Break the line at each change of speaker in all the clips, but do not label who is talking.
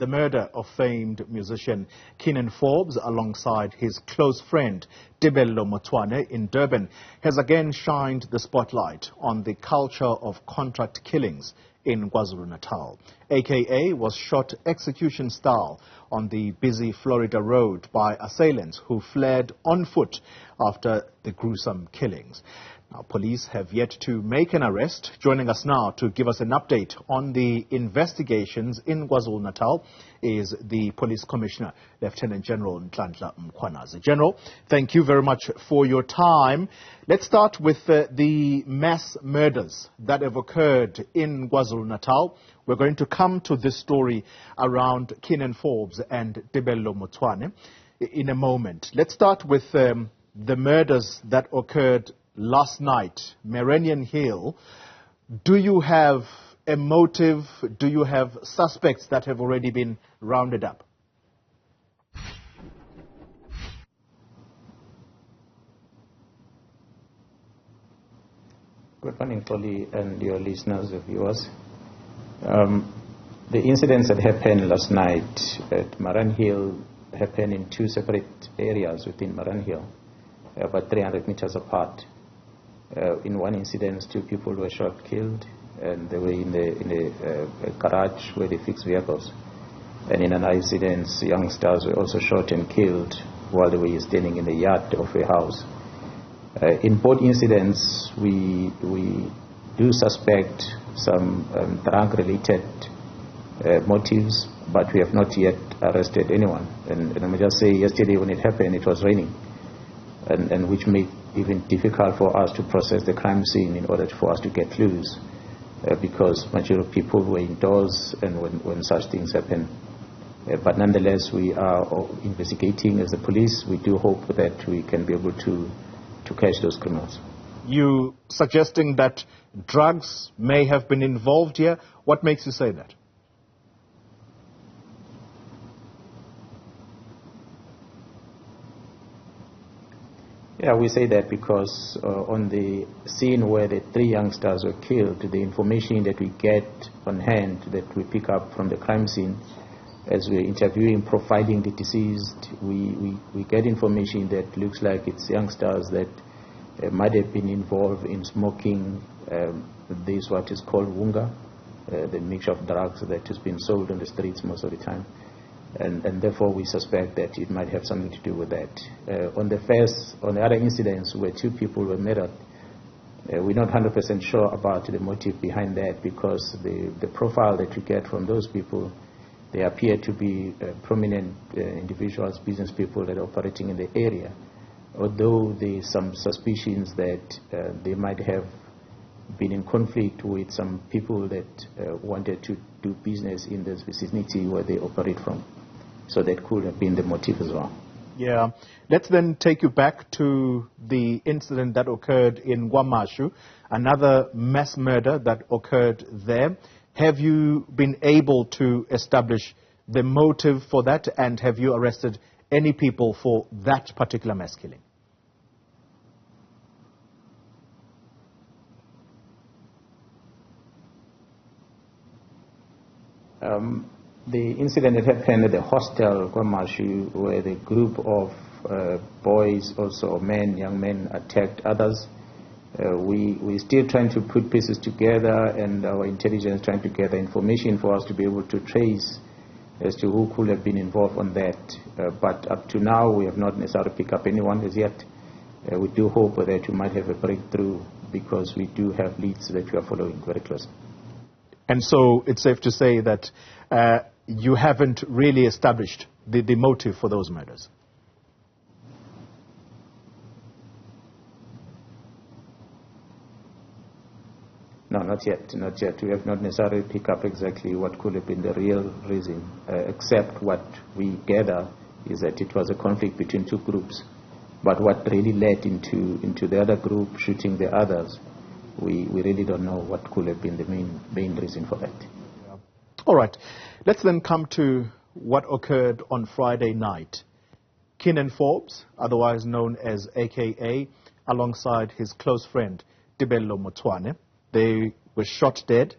The murder of famed musician Keenan Forbes alongside his close friend Tebello Motwane in Durban has again shined the spotlight on the culture of contract killings in KwaZulu-Natal. AKA was shot execution style on the busy Florida road by assailants who fled on foot after the gruesome killings. Now, police have yet to make an arrest. Joining us now to give us an update on the investigations in KwaZulu-Natal is the Police Commissioner, Lieutenant General Nhlanhla Mkhwanazi. General, thank you very much for your time. Let's start with the mass murders that have occurred in KwaZulu-Natal. We're going to come to this story around Keenan Forbes and Tebello Motwane in a moment. Let's start with the murders that occurred last night, Merenian Hill. Do you have a motive? Do you have suspects that have already been rounded up?
Good morning, Polly, and your listeners and viewers. The incidents that happened last night at Merenian Hill happened in two separate areas within Merenian Hill, about 300 meters apart. In one incident, two people were shot, killed, and they were in a garage where they fix vehicles. And in another incident, youngsters were also shot and killed while they were standing in the yard of a house. In both incidents, we do suspect some drug-related motives, but we have not yet arrested anyone. And I may just say, yesterday when it happened, it was raining, and which made even difficult for us to process the crime scene in order for us to get clues, because majority of people were indoors and when such things happen. But nonetheless, we are investigating as the police. We do hope that we can be able to catch those criminals.
You suggesting that drugs may have been involved here? What makes you say that?
Yeah, we say that because on the scene where the three youngsters were killed, the information that we get on hand, that we pick up from the crime scene, as we're interviewing, profiling the deceased, we get information that looks like it's youngsters that might have been involved in smoking this what is called wunga, the mixture of drugs that has been sold on the streets most of the time. And therefore we suspect that it might have something to do with that. On the other incidents where two people were murdered, we're not 100% sure about the motive behind that, because the profile that we get from those people, they appear to be prominent individuals, business people that are operating in the area, although there's some suspicions that they might have been in conflict with some people that wanted to do business in this vicinity where they operate from. So that could have been the motive as well.
Yeah. Let's then take you back to the incident that occurred in KwaMashu, another mass murder that occurred there. Have you been able to establish the motive for that, and have you arrested any people for that particular mass killing?
The incident that happened at the hostel, KwaMashu, where the group of boys, also men, young men, attacked others. We're still trying to put pieces together, and our intelligence trying to gather information for us to be able to trace as to who could have been involved on that. But up to now, we have not necessarily picked up anyone as yet. We do hope that we might have a breakthrough, because we do have leads that we are following very closely.
And so it's safe to say that you haven't really established the motive for those murders?
No, not yet, not yet. We have not necessarily picked up exactly what could have been the real reason, except what we gather is that it was a conflict between two groups. But what really led into the other group shooting the others, we really don't know what could have been the main reason for that.
Yeah. All right. Let's then come to what occurred on Friday night. Keenan Forbes, otherwise known as AKA, alongside his close friend Tebello Motwane, they were shot dead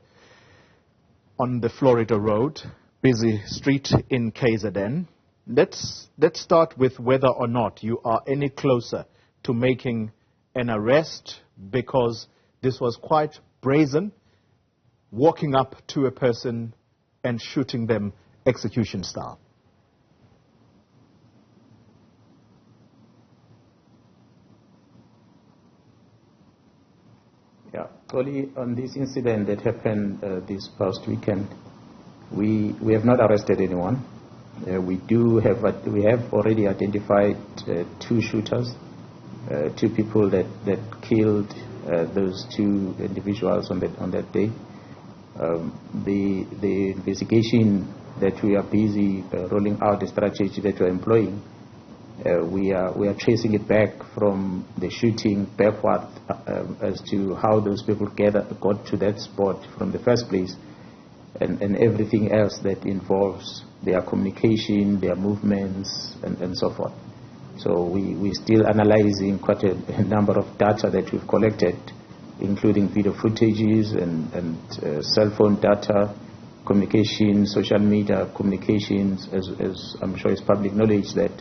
on the Florida road busy street in KZN. Let's start with whether or not you are any closer to making an arrest, because this was quite brazen, walking up to a person and shooting them execution style.
Yeah, only on this incident that happened this past weekend, we have not arrested anyone. We have already identified two shooters, two people that killed those two individuals on that day. The investigation that we are busy rolling out, the strategy that we are employing, we are tracing it back from the shooting backward as to how those people got to that spot from the first place, and everything else that involves their communication, their movements, and so forth. So we're still analyzing quite a number of data that we've collected, including video footages and cell phone data, communication, social media communications, as I'm sure it's public knowledge that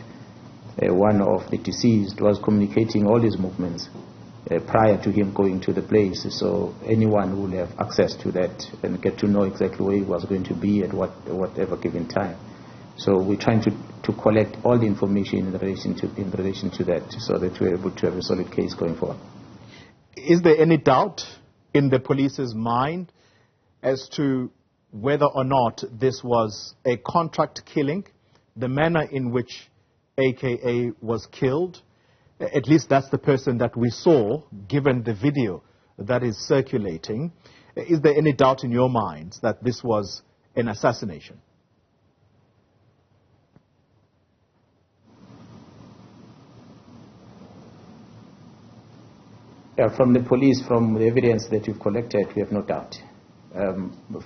one of the deceased was communicating all his movements prior to him going to the place. So anyone will have access to that and get to know exactly where he was going to be at whatever given time. So we're trying to collect all the information in relation to that, so that we're able to have a solid case going forward.
Is there any doubt in the police's mind as to whether or not this was a contract killing, the manner in which AKA was killed? At least that's the person that we saw, given the video that is circulating. Is there any doubt in your minds that this was an assassination?
From the police, from the evidence that we've collected, we have no doubt.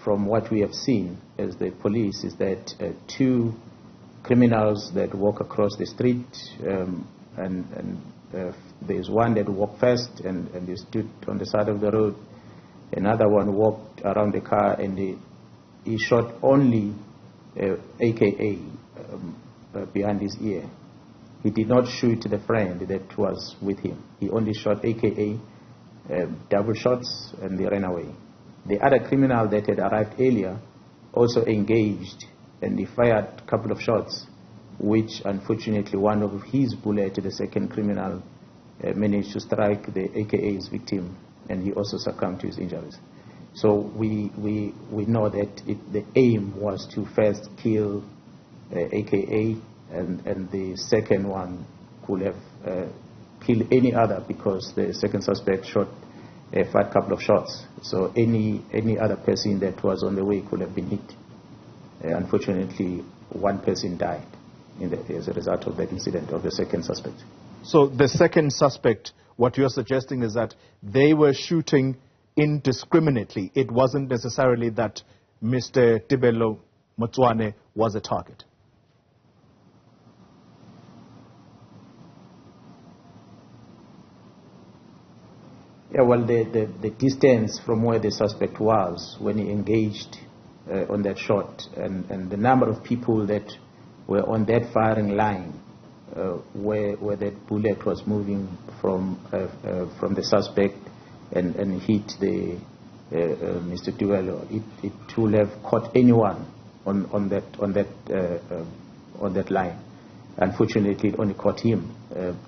From what we have seen as the police is that two criminals that walk across the street, and there's one that walked first and they stood on the side of the road. Another one walked around the car and he shot only AKA behind his ear. He did not shoot the friend that was with him. He only shot AKA double shots, and they ran away. The other criminal that had arrived earlier also engaged, and he fired a couple of shots, which unfortunately one of his bullets, the second criminal, managed to strike the AKA's victim, and he also succumbed to his injuries. So we know that the aim was to first kill AKA, and the second one could have killed any other, because the second suspect fired a couple of shots. So any other person that was on the way could have been hit. Unfortunately, one person died as a result of that incident of the second suspect.
So the second suspect, what you're suggesting is that they were shooting indiscriminately. It wasn't necessarily that Mr. Tibelo Motswane was a target.
Yeah, well, the distance from where the suspect was when he engaged on that shot, and the number of people that were on that firing line where that bullet was moving from the suspect and hit the Mr. Tibelo, it would have caught anyone on that line. Unfortunately, it only caught him.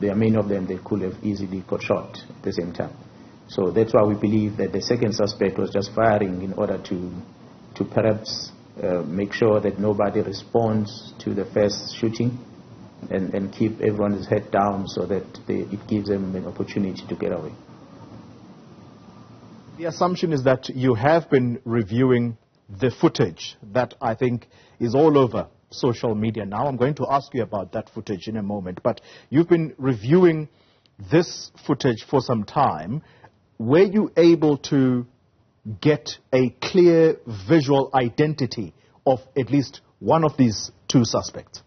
There are many of them that could have easily got shot at the same time. So that's why we believe that the second suspect was just firing in order to perhaps make sure that nobody responds to the first shooting, and keep everyone's head down, so that it gives them an opportunity to get away.
The assumption is that you have been reviewing the footage that I think is all over social media now. I'm going to ask you about that footage in a moment, but you've been reviewing this footage for some time. Were you able to get a clear visual identity of at least one of these two suspects?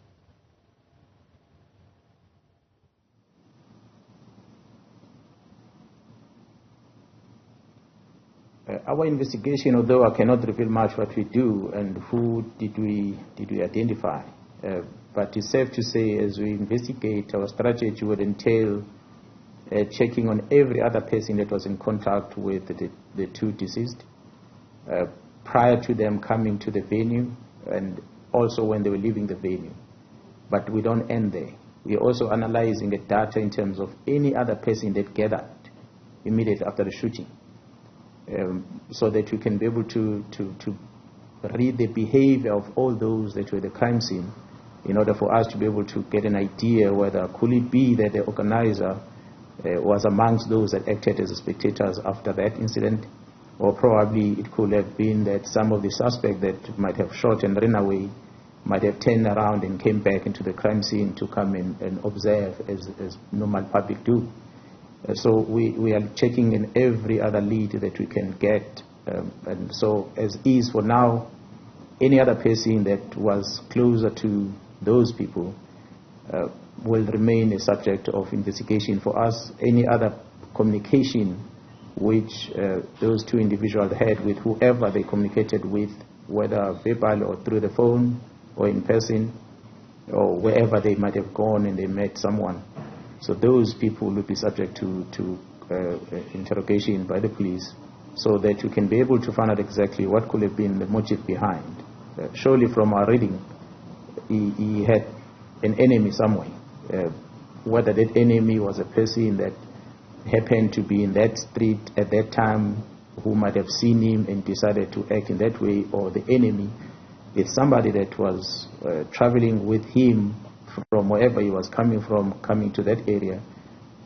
Our investigation, although I cannot reveal much what we do and who did we identify, but it's safe to say as we investigate, our strategy would entail checking on every other person that was in contact with the two deceased prior to them coming to the venue and also when they were leaving the venue. But we don't end there. We are also analyzing the data in terms of any other person that gathered immediately after the shooting, so that we can be able to read the behavior of all those that were at the crime scene in order for us to be able to get an idea whether could it be that the organizer was amongst those that acted as spectators after that incident, or probably it could have been that some of the suspects that might have shot and ran away might have turned around and came back into the crime scene to come in and observe as normal public do. So we are checking in every other lead that we can get. And so as is for now, any other person that was closer to those people will remain a subject of investigation for us. Any other communication which those two individuals had with whoever they communicated with, whether verbal or through the phone or in person or wherever they might have gone and they met someone. So those people will be subject to interrogation by the police so that we can be able to find out exactly what could have been the motive behind. Surely from our reading, he had an enemy somewhere. Whether that enemy was a person that happened to be in that street at that time who might have seen him and decided to act in that way, or the enemy is somebody that was traveling with him from wherever he was coming from, coming to that area,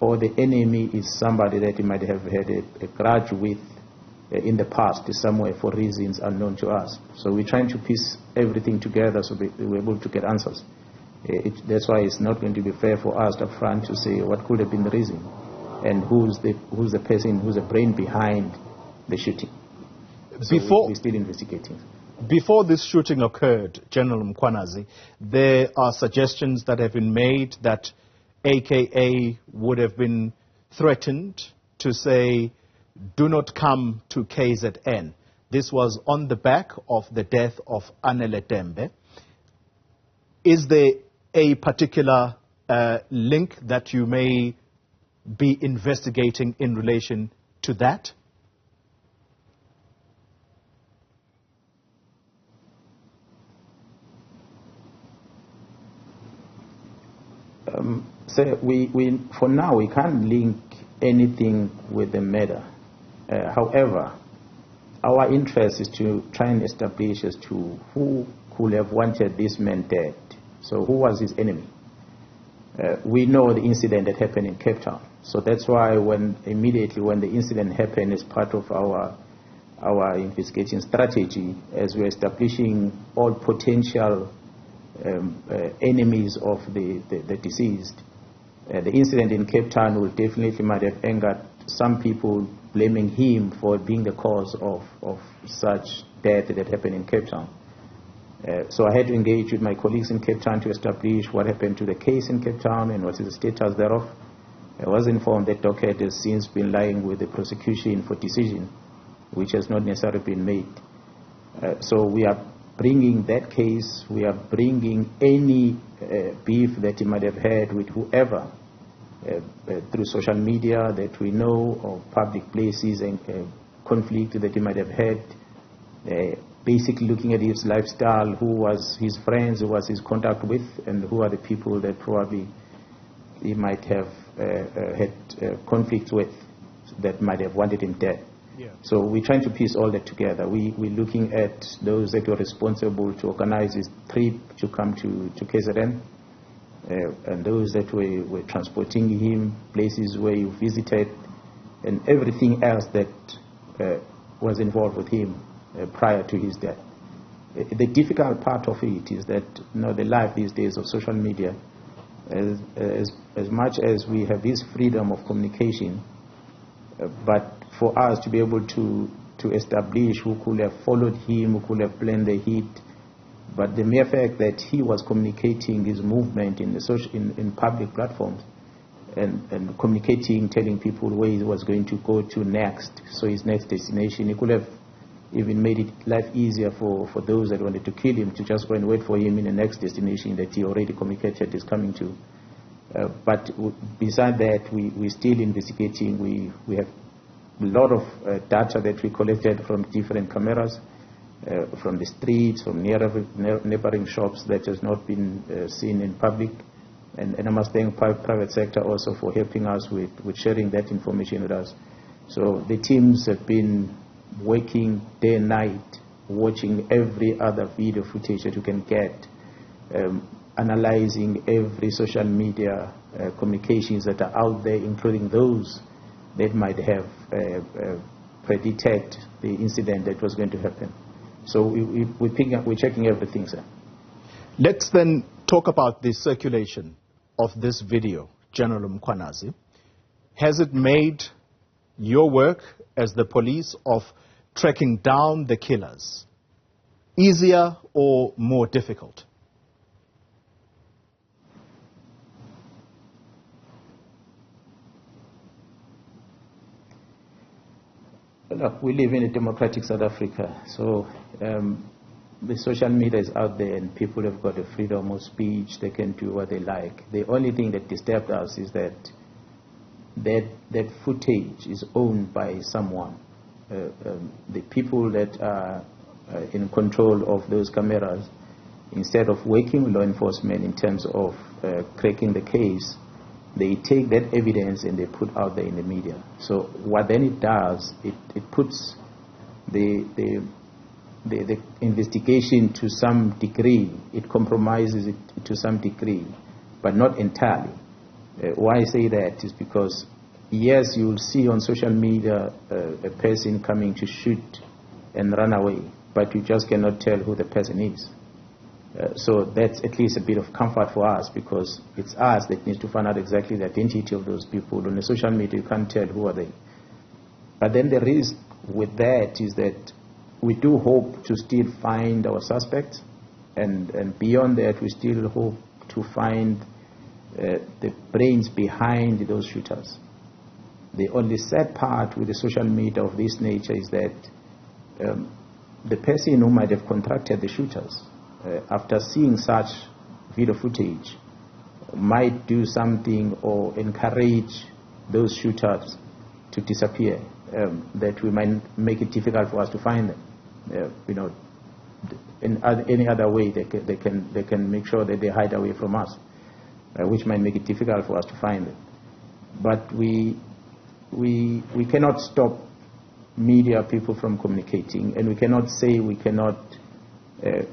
or the enemy is somebody that he might have had a grudge with in the past somewhere for reasons unknown to us. So we're trying to piece everything together so we're able to get answers. That's why it's not going to be fair for us up front to say what could have been the reason and who's the person, who's the brain behind the shooting. So we're still investigating.
Before this shooting occurred, General Mkwanazi, there are suggestions that have been made that AKA would have been threatened to say, do not come to KZN. This was on the back of the death of Anele Tembe. Is there a particular link that you may be investigating in relation to that?
So for now, we can't link anything with the murder. However, our interest is to try and establish as to who could have wanted this man dead. So who was his enemy? We know the incident that happened in Cape Town. So that's why immediately when the incident happened, as part of our investigation strategy, as we're establishing all potential enemies of the deceased, the incident in Cape Town will definitely might have angered some people, blaming him for being the cause of such death that happened in Cape Town. So I had to engage with my colleagues in Cape Town to establish what happened to the case in Cape Town and what is the status thereof. I was informed that docket has since been lying with the prosecution for decision, which has not necessarily been made. So we are bringing that case, we are bringing any beef that he might have had with whoever through social media that we know, or public places and conflict that he might have had, basically looking at his lifestyle, who was his friends, who was his contact with, and who are the people that probably he might have had conflict with that might have wanted him dead. Yeah. So we're trying to piece all that together. We're looking at those that were responsible to organize his trip to come to KZN, and those that were transporting him, places where he visited, and everything else that was involved with him prior to his death. The difficult part of it is that the life these days of social media, as much as we have this freedom of communication, but for us to be able to establish who could have followed him, who could have planned the hit, but the mere fact that he was communicating his movement in public platforms, and communicating, telling people where he was going to go to next, so his next destination. He could have even made it life easier for those that wanted to kill him to just go and wait for him in the next destination that he already communicated is coming to. But beside that, we're still investigating. We have a lot of data that we collected from different cameras, from the streets, from neighboring shops that has not been seen in public. And I must thank private sector also for helping us with sharing that information with us. So the teams have been working day and night, watching every other video footage that you can get, analyzing every social media communications that are out there, including those that might have predicted the incident that was going to happen. So we're checking everything, sir.
Let's then talk about the circulation of this video, General Mkhwanazi. Has it made your work as the police of tracking down the killers easier or more difficult?
Look, we live in a democratic South Africa, so the social media is out there and people have got the freedom of speech. They can do what they like. The only thing that disturbed us is that footage is owned by someone. The people that are in control of those cameras, instead of working with law enforcement in terms of cracking the case, they take that evidence and they put out there in the media. So what then it does, it puts the investigation to some degree, it compromises it to some degree, but not entirely. Why I say that is because, yes, you will see on social media a person coming to shoot and run away, but you just cannot tell who the person is. So that's at least a bit of comfort for us, because it's us that needs to find out exactly the identity of those people. On the social media, you can't tell who are they. But then the risk with that is that we do hope to still find our suspects, and beyond that, we still hope to find the brains behind those shooters. The only sad part with the social media of this nature is that the person who might have contracted the shooters, after seeing such video footage, might do something or encourage those shooters to disappear, that we might make it difficult for us to find them. In any other way, they can make sure that they hide away from us, which might make it difficult for us to find them. But we cannot stop media people from communicating, and we cannot say we cannot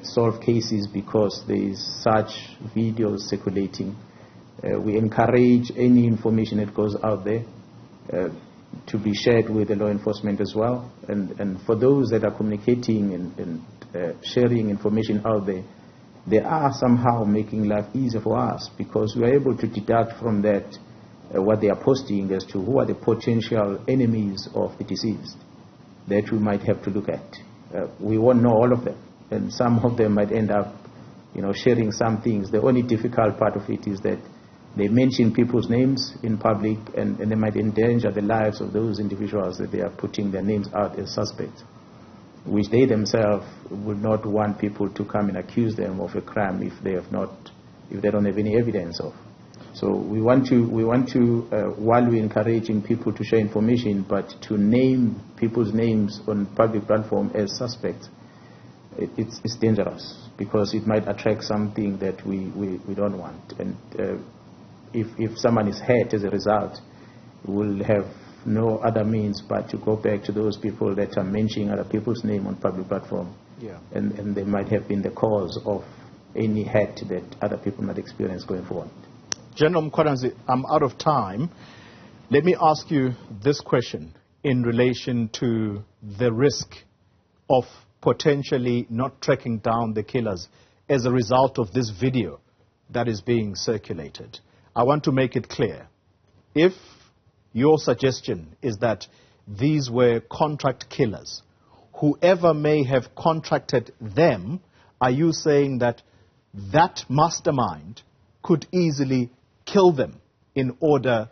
solve cases because there is such videos circulating. We encourage any information that goes out there to be shared with the law enforcement as well. And for those that are communicating and sharing information out there, they are somehow making life easier for us, because we are able to deduct from that what they are posting as to who are the potential enemies of the deceased that we might have to look at. We won't know all of them, and some of them might end up, sharing some things. The only difficult part of it is that they mention people's names in public, and they might endanger the lives of those individuals that they are putting their names out as suspects, which they themselves would not want people to come and accuse them of a crime if they don't have any evidence of. So we want to while we're encouraging people to share information, but to name people's names on public platform as suspects, it's dangerous, because it might attract something that we don't want. And if someone is hurt as a result, we'll have no other means but to go back to those people that are mentioning other people's name on public platform.
Yeah.
And they might have been the cause of any hurt that other people might experience going forward.
General Mkhwanazi, I'm out of time. Let me ask you this question in relation to the risk of potentially not tracking down the killers as a result of this video that is being circulated. I want to make it clear. If your suggestion is that these were contract killers, whoever may have contracted them, are you saying that that mastermind could easily kill them in order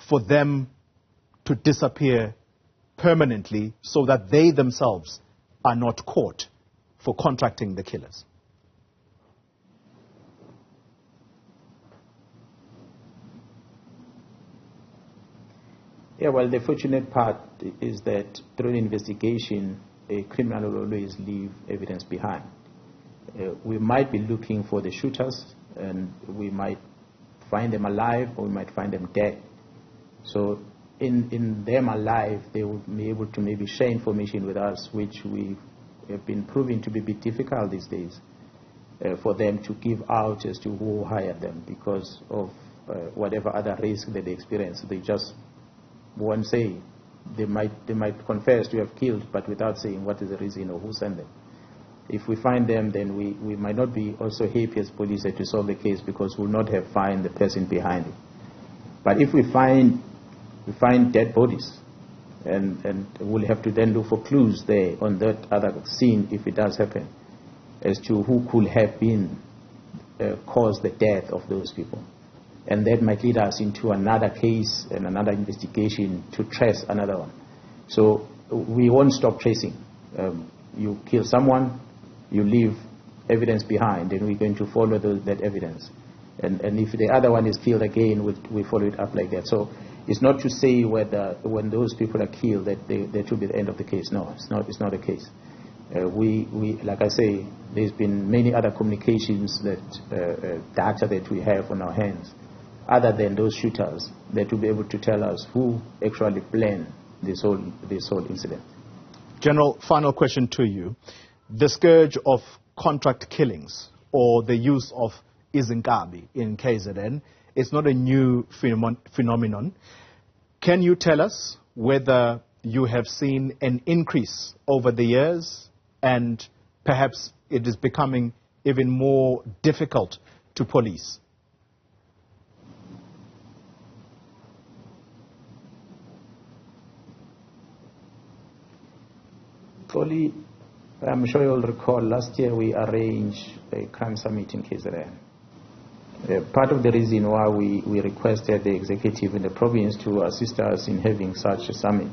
for them to disappear permanently so that they themselves are not caught for contracting the killers?
Yeah, well, the fortunate part is that through the investigation, a criminal will always leave evidence behind. We might be looking for the shooters, and we might find them alive, or we might find them dead. So in them alive, they will be able to maybe share information with us, which we have been proving to be a bit difficult these days for them to give out as to who hired them because of whatever other risk that they experience. They just won't say. They might confess to have killed, but without saying what is the reason or who sent them. If we find them, then we might not be also happy as police to solve the case because we'll not have found the person behind it. But if we find dead bodies, and we'll have to then look for clues there on that other scene if it does happen, as to who could have been caused the death of those people. And that might lead us into another case and another investigation to trace another one. So we won't stop tracing. You kill someone, you leave evidence behind, and we're going to follow that evidence. And if the other one is killed again, we follow it up like that. So it's not to say whether when those people are killed that that should be the end of the case. No, it's not the case. We like I say, there's been many other communications that data that we have on our hands, other than those shooters, that will be able to tell us who actually planned this whole incident.
General, final question to you. The scourge of contract killings or the use of izinkabi in KZN is not a new phenomenon. Can you tell us whether you have seen an increase over the years and perhaps it is becoming even more difficult to police?
Fully, I'm sure you'll recall last year we arranged a crime summit in KZN. Part of the reason why we requested the executive in the province to assist us in having such a summit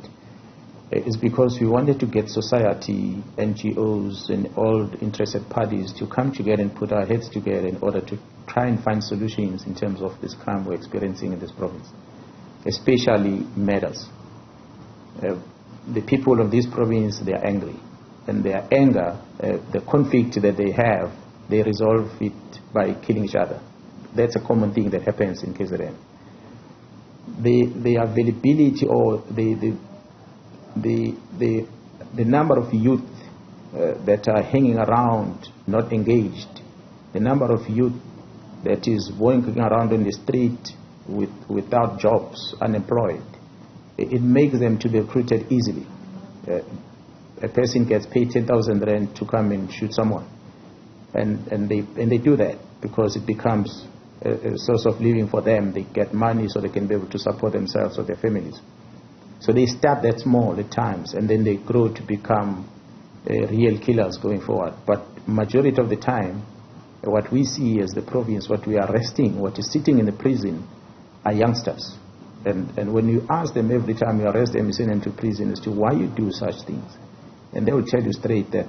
is because we wanted to get society, NGOs, and all interested parties to come together and put our heads together in order to try and find solutions in terms of this crime we're experiencing in this province, especially murders. The people of this province, they are angry. And their anger, the conflict that they have, they resolve it by killing each other. That's a common thing that happens in KZN. The availability or the number of youth that are hanging around, not engaged, the number of youth that is walking around on the street without jobs, unemployed, it makes them to be recruited easily. A person gets paid 10,000 rand to come and shoot someone, and they do that because it becomes a source of living for them. They get money so they can be able to support themselves or their families. So they start that small at times, and then they grow to become real killers going forward. But majority of the time, what we see as the province, what we are arresting, what is sitting in the prison, are youngsters. And when you ask them every time you arrest them, you send them to prison as to why you do such things, and they will tell you straight that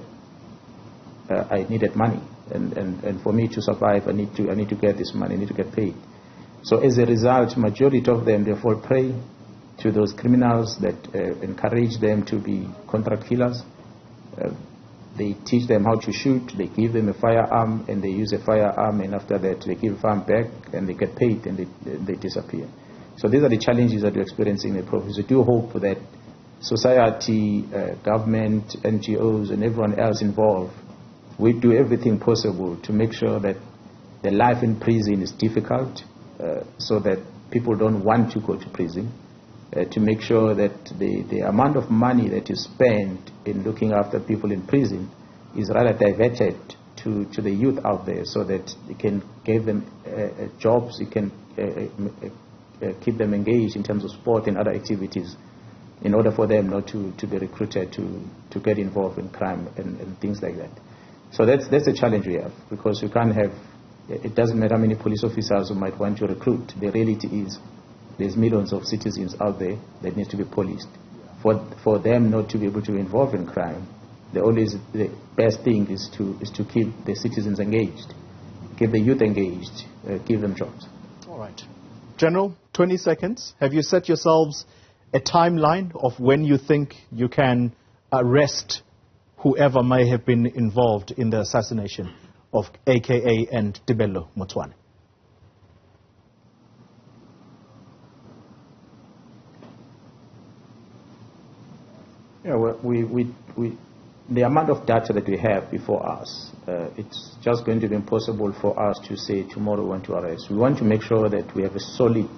I needed money, and for me to survive, I need to get this money, I need to get paid. So as a result, majority of them, they fall prey to those criminals that encourage them to be contract killers. They teach them how to shoot, they give them a firearm, and they use a firearm, and after that they give the firearm back, and they get paid, and they disappear. So these are the challenges that we're experiencing in the province. We do hope that society, government, NGOs, and everyone else involved, we do everything possible to make sure that the life in prison is difficult, so that people don't want to go to prison, to make sure that the amount of money that is spent in looking after people in prison is rather diverted to the youth out there, so that it can give them jobs, it can keep them engaged in terms of sport and other activities, in order for them not to be recruited to get involved in crime and things like that. So that's the challenge we have, because we can't have It doesn't matter how many police officers you might want to recruit. The reality is there's millions of citizens out there that need to be policed. For them not to be able to be involved in crime, the best thing is to keep the citizens engaged, keep the youth engaged, give them jobs.
All right. General, 20 seconds. Have you set yourselves a timeline of when you think you can arrest whoever may have been involved in the assassination of AKA and Tebello Motwane?
Yeah, well, the amount of data that we have before us, it's just going to be impossible for us to say tomorrow we want to arrest. We want to make sure that we have a solid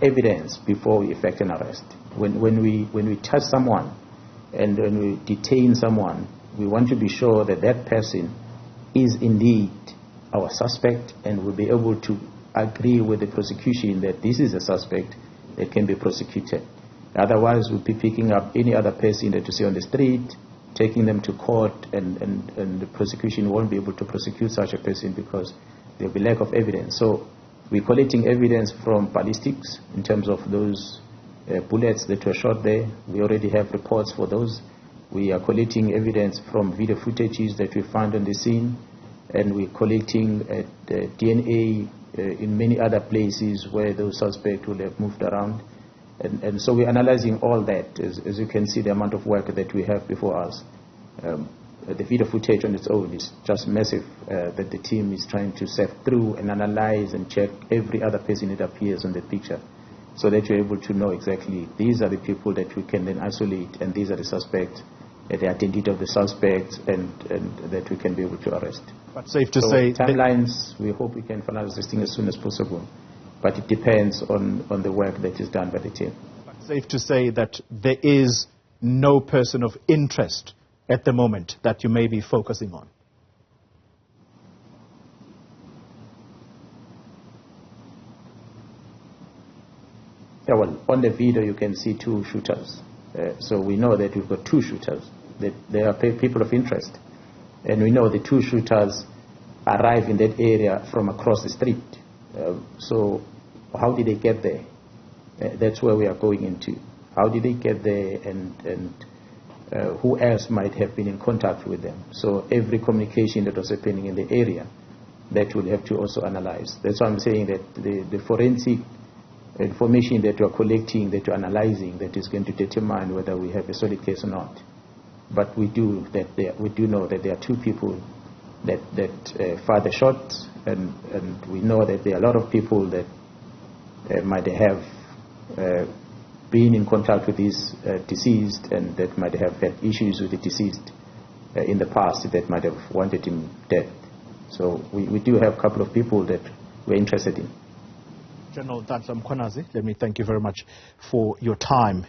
evidence before we effect an arrest. When we touch someone and when we detain someone, we want to be sure that that person is indeed our suspect, and we'll be able to agree with the prosecution that this is a suspect that can be prosecuted. Otherwise, we'll be picking up any other person that you see on the street, taking them to court, and the prosecution won't be able to prosecute such a person because there will be lack of evidence. So we're collecting evidence from ballistics in terms of those bullets that were shot there. We already have reports for those. We are collecting evidence from video footages that we found on the scene, and we're collecting DNA in many other places where those suspects will have moved around. And so we're analyzing all that. As you can see, the amount of work that we have before us. The video footage on its own is just massive, that the team is trying to sift through and analyze and check every other person that appears on the picture, so that you're able to know exactly these are the people that we can then isolate, and these are the suspects, the identity of the suspects, and that we can be able to arrest.
But safe to say...
Timelines, we hope we can finalize this thing as soon as possible. But it depends on the work that is done by the team.
But safe to say that there is no person of interest at the moment that you may be focusing on?
Yeah, well, on the video you can see two shooters. So we know that we've got two shooters. That there are people of interest. And we know the two shooters arrive in that area from across the street. So how did they get there? That's where we are going into. How did they get there, and who else might have been in contact with them? So every communication that was happening in the area, that we'll have to also analyze. That's why I'm saying that the forensic information that we're collecting, that we're analyzing, that is going to determine whether we have a solid case or not. But we do know that there are two people that fired the shots, and we know that there are a lot of people that might have been in contact with this deceased, and that might have had issues with the deceased in the past, that might have wanted him dead. So we do have a couple of people that we're interested in.
General Danhla Mkhwanazi, let me thank you very much for your time.